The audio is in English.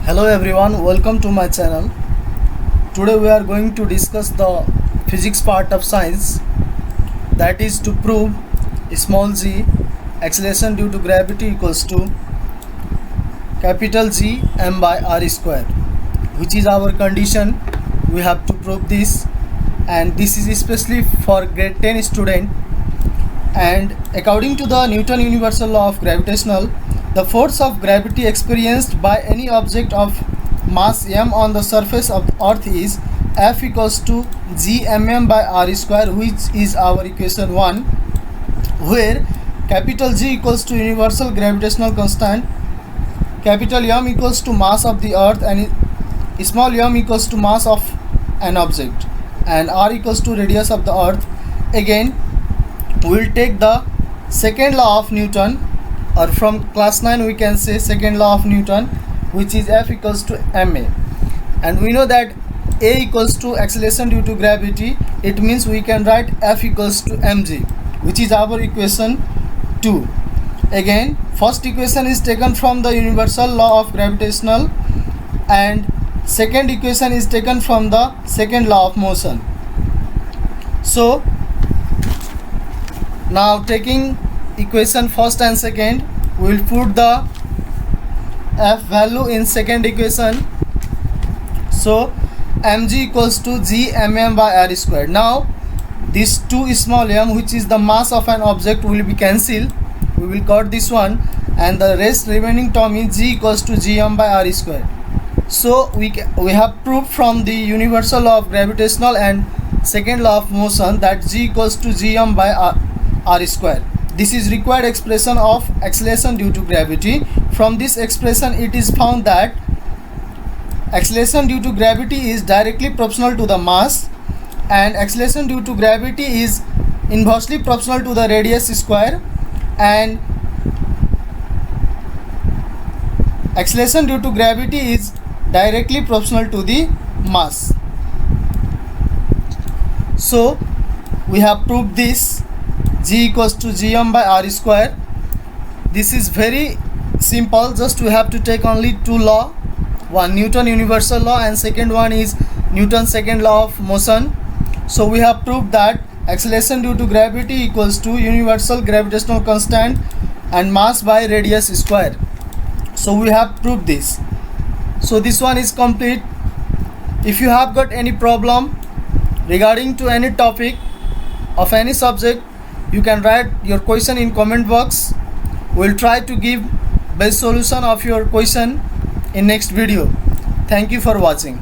Hello everyone, welcome to my channel. Today we are going to discuss the physics part of science, that is to prove small g acceleration due to gravity equals to capital G m by r square, which is our condition. We have to prove this, and this is especially for grade 10 student. And according to the Newton universal law of gravitational, the force of gravity experienced by any object of mass m on the surface of the earth is F equals to gmm by r square, which is our equation 1, where capital G equals to universal gravitational constant, capital M equals to mass of the earth, and small m equals to mass of an object, and r equals to radius of the earth. Again, we will take the second law of Newton, or from class 9 we can say second law of Newton, which is F equals to ma, and we know that A equals to acceleration due to gravity. It means we can write F equals to mg, which is our equation 2. Again, first equation is taken from the universal law of gravitational, and second equation is taken from the second law of motion. So now, taking equation first and second, we will put the F value in second equation. So mg equals to gmm by r square. Now this 2 small m, which is the mass of an object, will be cancelled. We will cut this one, and the rest remaining term is g equals to gm by r square. So we have proved from the universal law of gravitational and second law of motion that g equals to gm by r square. This is required expression of acceleration due to gravity. From this expression, it is found that acceleration due to gravity is directly proportional to the mass, and acceleration due to gravity is inversely proportional to the radius square, and acceleration due to gravity is directly proportional to the mass. So we have proved this, g equals to gm by r square. This is very simple, just we have to take only two law, one Newton universal law and second one is Newton's second law of motion. So we have proved that acceleration due to gravity equals to universal gravitational constant and mass by radius square. So we have proved this. So this one is complete. If you have got any problem regarding to any topic of any subject, you can write your question in comment box. We will try to give best solution of your question in next video. Thank you for watching.